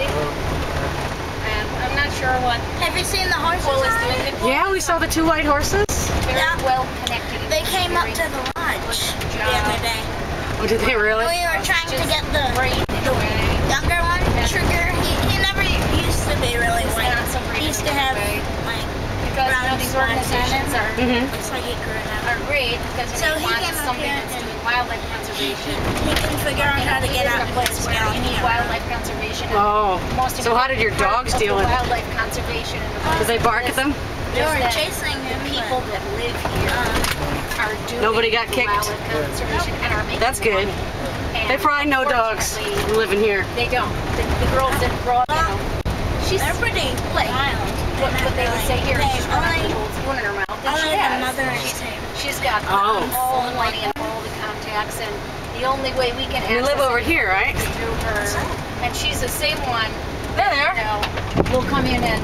And I'm not sure what. Have you seen the horses? Yeah, we saw the 2 white horses. Very well connected. They came up to the lodge the other day. Oh, did they really? We were trying to get the younger one, Trigger. He never used to be really white. He used to have like brown these organizations looks like he grew it out. are great because So they he want came up something here that's and doing wildlife conservation. He can figure out how to get out of of a place his where you need down wildlife conservation. And Oh, most so how did your dogs deal with it? wildlife conservation? Did they bark at them? They were that chasing him. the people that live here are doing Nobody got kicked? wildlife conservation and are making That's good. money. And They probably know dogs unfortunately, living here. They don't. The girls that grow up, you know, she's They're pretty like wild. what they would say here. She's got Only- a little spoon in her mouth. And she Only the has. mother and same. She's got Oh. all the money and all the contacts, and the only way we can You access live over it here, right? is through her. And she's the same one. There they You are. know, will come in and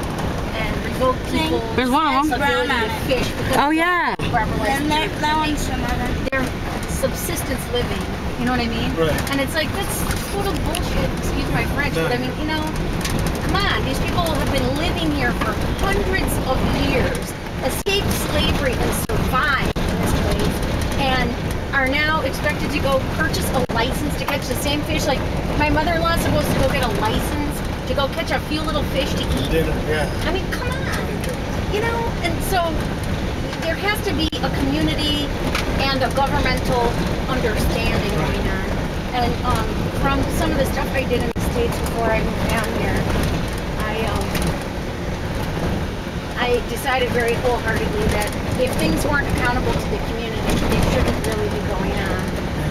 revoke people. There's one of them. ability Brown to on it. fish because Oh, yeah. And that one's some other. they're subsistence living. You know what I mean? Right. And it's like that's total bullshit. Excuse my French, but I mean, you know, come on. These people have been living here for hundreds of years, escaped slavery and survived in this place, and are now expected to go purchase a license to catch the same fish. Like my mother-in-law is supposed to go get a license to go catch a few little fish to eat. Dinner, yeah. I mean, come on. You know, and so there has to be a community and a governmental understanding going on. And from some of the stuff I did in the States before I moved down here, I decided very wholeheartedly that if things weren't accountable to the community, they shouldn't really be going on.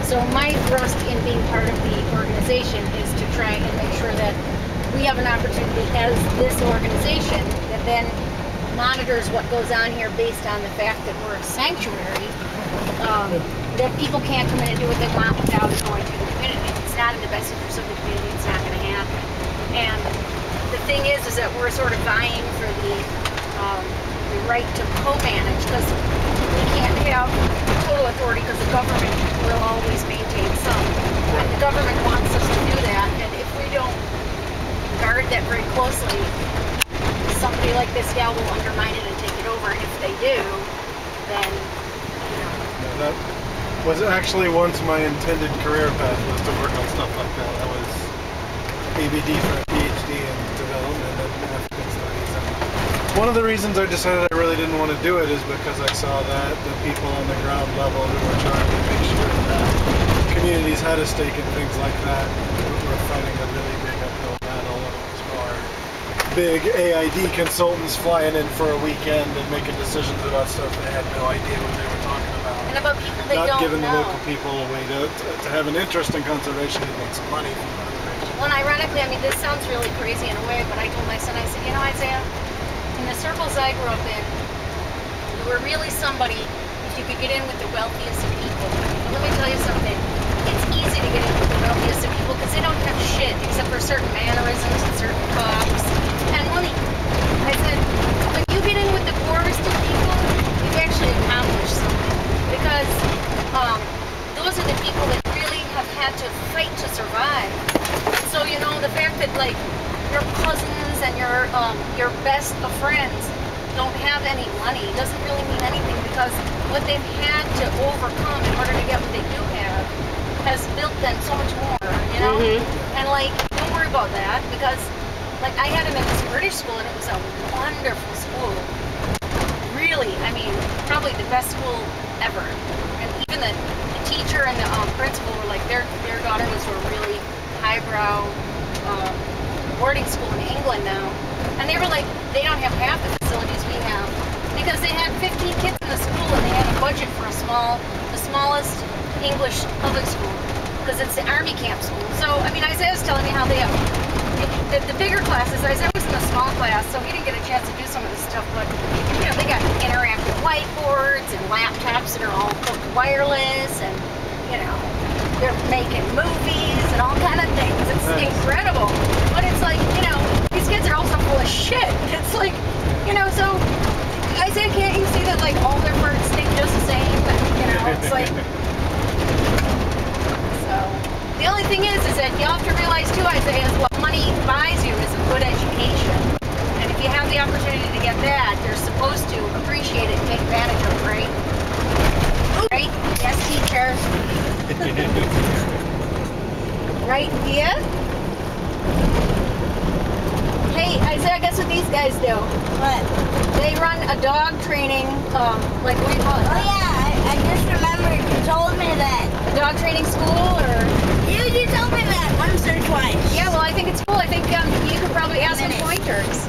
So my thrust in being part of the organization is to try and make sure that we have an opportunity as this organization that then monitors what goes on here based on the fact that we're a sanctuary, that people can't come in and do what they want without it going through the community. If it's not in the best interest of the community, it's not going to happen. And the thing is that we're sort of vying for the right to co-manage, because we can't have total authority because the government will always maintain some. And the government wants us to do that, and if we don't guard that very closely, somebody like this gal will undermine it and take it over, and if they do, then, you know. Yeah, that was actually once my intended career path, was to work on stuff like that. I was ABD for a PhD in development and African studies. And one of the reasons I decided I really didn't want to do it is because I saw that the people on the ground level who were trying to make sure that communities had a stake in things like that were fighting a really big uphill battle. And it was more big AID consultants flying in for a weekend and making decisions about stuff they had no idea what they were talking about. And about people they Not don't giving know. the local people a way to have an interest in conservation and make some money from conservation. Well, and ironically, I mean, this sounds really crazy in a way, but I told my son, I said, you know, Isaiah, in the circles I grew up in, you were really somebody if you could get in with the wealthiest of people. But let me tell you something. It's easy to get in with the wealthiest of people because they don't have shit except for certain mannerisms and certain costs and money. I said, when you get in with the poorest of people, you've actually accomplished something. Because those are the people that really have had to fight to survive. And so, you know, the fact that, like, your cousins and your best of friends don't have any money doesn't really mean anything, because what they've had to overcome in order to get what they do have has built them so much more, you know? And, like, don't worry about that, because, like, I had him in this British school, and it was a wonderful school. Really, I mean, probably the best school ever. And even the teacher and the principal were like, their daughter was to a really highbrow boarding school in England now. And they were like, they don't have half the facilities we have. Because they had 15 kids in the school, and they had a budget for the smallest English public school. Because it's the army camp school. So, I mean, Isaiah's telling me how they have the bigger classes. Isaiah was in a small class, so he didn't get a chance to do some of this stuff, but, you know, they got interactive whiteboards and laptops that are all hooked wireless, and, you know, they're making movies and all kind of things. It's incredible. But it's like, you know, these kids are also full of shit. It's like, you know, so, Isaiah, can't you see that, like, all their parts stink just the same? And, you know, it's like... So, the only thing is that you have to realize too, Isaiah, is what money buys you is the opportunity to get that, they're supposed to appreciate it and take advantage of it, right? Right? Yes, teacher. Right, Thea? Hey, Isaiah, guess what these guys do? What? They run a dog training, like what do you call it? Oh yeah, I just remembered. You told me that. A dog training school, or? You told me that once or twice. Yeah, well, I think it's cool. I think you could probably add some pointers.